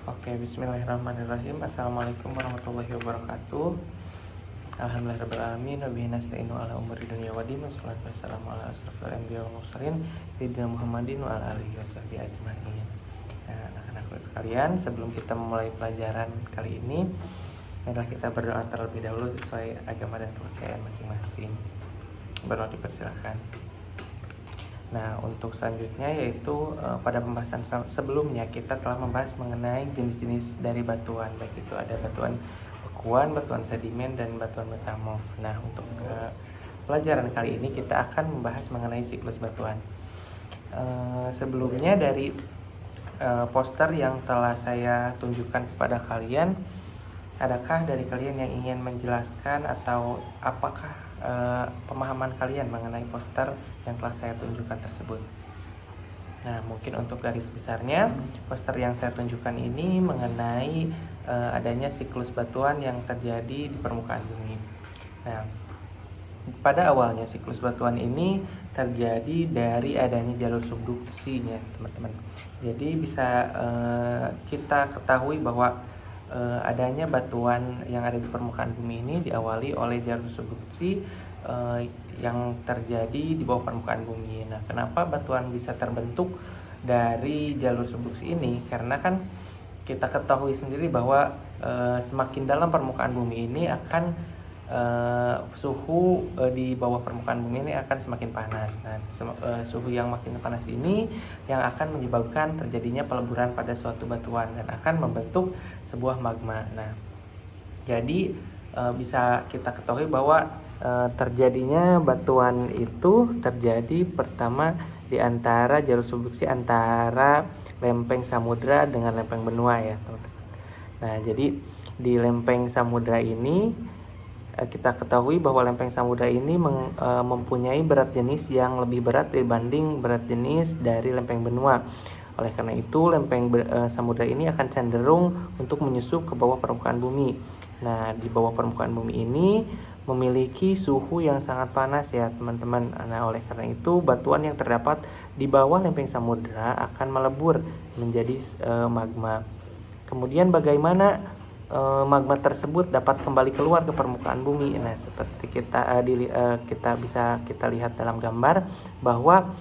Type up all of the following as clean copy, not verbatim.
Oke, bismillahirrahmanirrahim. Assalamualaikum warahmatullahi wabarakatuh. Alhamdulillahirrahmanirrahim. Wabihi nasta'inu ala umuri dunia wa din. Wassalatu wassalamu ala asrofil anbiya wal mursalin sayyidina Muhammadin wa ala alihi wasahbihi ajmain. Nah, anak-anakku sekalian, sebelum kita memulai pelajaran kali ini, adalah kita berdoa terlebih dahulu sesuai agama dan kepercayaan masing-masing. Berdoa dipersilakan. Nah, untuk selanjutnya yaitu pada pembahasan sebelumnya kita telah membahas mengenai jenis-jenis dari batuan, baik itu ada batuan bekuan, batuan sedimen, dan batuan metamorf. Nah, untuk pelajaran kali ini kita akan membahas mengenai siklus batuan. Sebelumnya dari poster yang telah saya tunjukkan kepada kalian, adakah dari kalian yang ingin menjelaskan atau apakah pemahaman kalian mengenai poster yang telah saya tunjukkan tersebut? Nah, mungkin untuk garis besarnya, poster yang saya tunjukkan ini mengenai adanya siklus batuan yang terjadi di permukaan bumi. Nah, pada awalnya siklus batuan ini terjadi dari adanya jalur subduksinya, teman-teman. Jadi bisa kita ketahui bahwa adanya batuan yang ada di permukaan bumi ini diawali oleh jalur subduksi yang terjadi di bawah permukaan bumi. Nah, kenapa batuan bisa terbentuk dari jalur subduksi ini? Karena kan kita ketahui sendiri bahwa semakin dalam permukaan bumi ini akan suhu di bawah permukaan bumi ini akan semakin panas. Nah, suhu yang makin panas ini yang akan menyebabkan terjadinya peleburan pada suatu batuan dan akan membentuk sebuah magma. Nah, jadi bisa kita ketahui bahwa terjadinya batuan itu terjadi pertama di antara jalur subduksi antara lempeng samudra dengan lempeng benua ya, teman-teman. Nah, jadi di lempeng samudra ini kita ketahui bahwa lempeng samudra ini mempunyai berat jenis yang lebih berat dibanding berat jenis dari lempeng benua. Oleh karena itu, lempeng samudra ini akan cenderung untuk menyusup ke bawah permukaan bumi. Nah, di bawah permukaan bumi ini memiliki suhu yang sangat panas ya, teman-teman. Nah, oleh karena itu, batuan yang terdapat di bawah lempeng samudra akan melebur menjadi magma. Kemudian bagaimana magma tersebut dapat kembali keluar ke permukaan bumi? Nah, seperti kita bisa lihat dalam gambar bahwa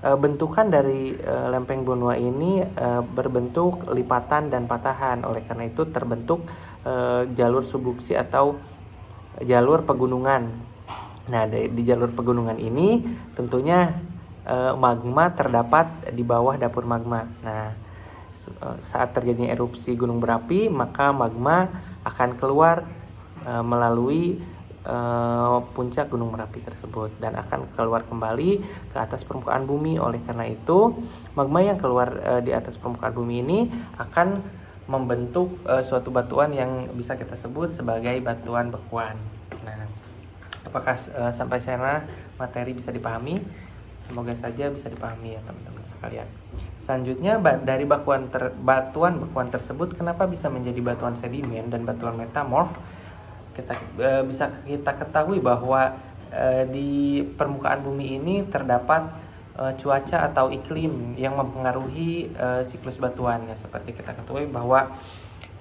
bentukan dari lempeng benua ini berbentuk lipatan dan patahan. Oleh karena itu terbentuk jalur subduksi atau jalur pegunungan. Nah, di jalur pegunungan ini tentunya magma terdapat di bawah dapur magma. Nah, saat terjadinya erupsi gunung berapi, maka magma akan keluar melalui puncak gunung Merapi tersebut dan akan keluar kembali ke atas permukaan bumi. Oleh karena itu, magma yang keluar di atas permukaan bumi ini akan membentuk suatu batuan yang bisa kita sebut sebagai batuan bekuan. Nah, apakah sampai sana materi bisa dipahami? Semoga saja bisa dipahami ya, teman-teman sekalian. Selanjutnya, dari batuan bekuan tersebut kenapa bisa menjadi batuan sedimen dan batuan metamorf? Bisa kita ketahui bahwa di permukaan bumi ini terdapat cuaca atau iklim yang mempengaruhi siklus batuan. Ya, seperti kita ketahui bahwa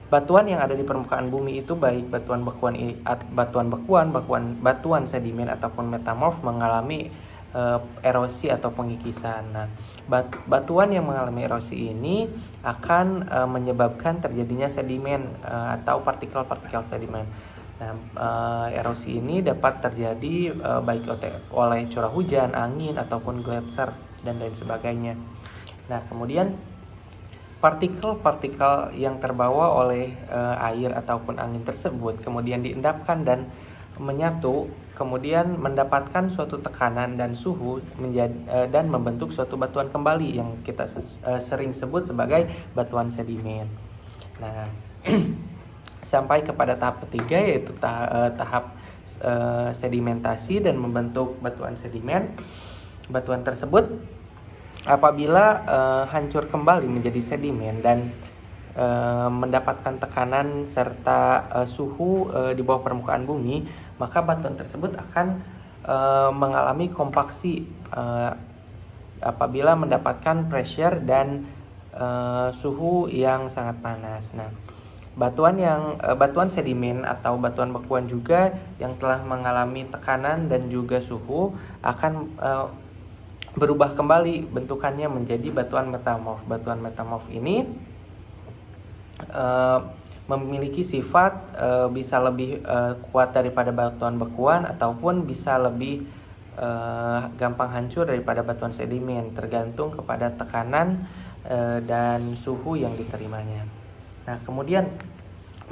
batuan yang ada di permukaan bumi itu baik batuan sedimen ataupun metamorf mengalami erosi atau pengikisan. Nah, batuan yang mengalami erosi ini akan menyebabkan terjadinya sedimen atau partikel-partikel sedimen. Nah, erosi ini dapat terjadi baik oleh curah hujan, angin, ataupun gletser dan lain sebagainya. Nah, kemudian partikel-partikel yang terbawa oleh air ataupun angin tersebut kemudian diendapkan dan menyatu, kemudian mendapatkan suatu tekanan dan suhu dan membentuk suatu batuan kembali yang kita sering sebut sebagai batuan sedimen. Nah, sampai kepada tahap ketiga yaitu tahap sedimentasi dan membentuk batuan sedimen. Batuan tersebut apabila hancur kembali menjadi sedimen dan mendapatkan tekanan serta suhu di bawah permukaan bumi, maka batuan tersebut akan mengalami kompaksi apabila mendapatkan pressure dan suhu yang sangat panas. Nah, batuan sedimen atau batuan bekuan juga yang telah mengalami tekanan dan juga suhu akan berubah kembali bentukannya menjadi batuan metamorf. Batuan metamorf ini memiliki sifat bisa lebih kuat daripada batuan bekuan ataupun bisa lebih gampang hancur daripada batuan sedimen, tergantung kepada tekanan dan suhu yang diterimanya. Nah, kemudian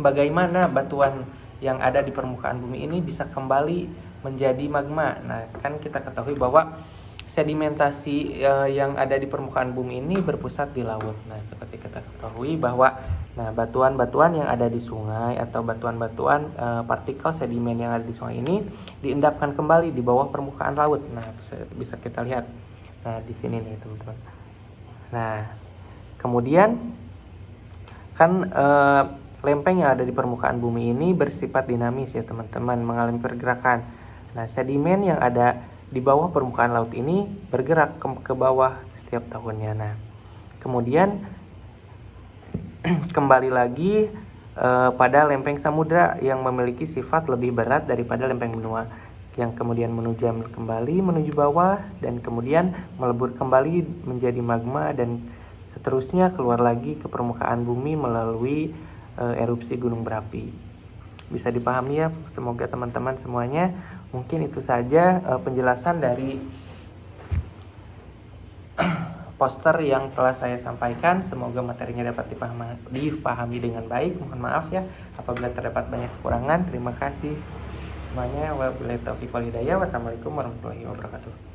bagaimana batuan yang ada di permukaan bumi ini bisa kembali menjadi magma? Nah, kan kita ketahui bahwa sedimentasi yang ada di permukaan bumi ini berpusat di laut. Nah, seperti kita ketahui bahwa batuan-batuan yang ada di sungai atau batuan-batuan partikel sedimen yang ada di sungai ini diendapkan kembali di bawah permukaan laut. Nah, bisa kita lihat. Nah, di sini nih, teman-teman. Nah, kemudian kan lempeng yang ada di permukaan bumi ini bersifat dinamis ya, teman-teman, mengalami pergerakan. Nah, sedimen yang ada di bawah permukaan laut ini bergerak ke bawah setiap tahunnya. Nah, kemudian kembali lagi pada lempeng samudra yang memiliki sifat lebih berat daripada lempeng benua, yang kemudian menujam kembali menuju bawah dan kemudian melebur kembali menjadi magma dan seterusnya keluar lagi ke permukaan bumi melalui erupsi gunung berapi. Bisa dipahami ya, semoga teman-teman semuanya. Mungkin itu saja penjelasan dari poster yang telah saya sampaikan. Semoga materinya dapat dipahami dengan baik. Mohon maaf ya apabila terdapat banyak kekurangan. Terima kasih semuanya. Wabillahi taufiq wal hidayah. Wassalamualaikum warahmatullahi wabarakatuh.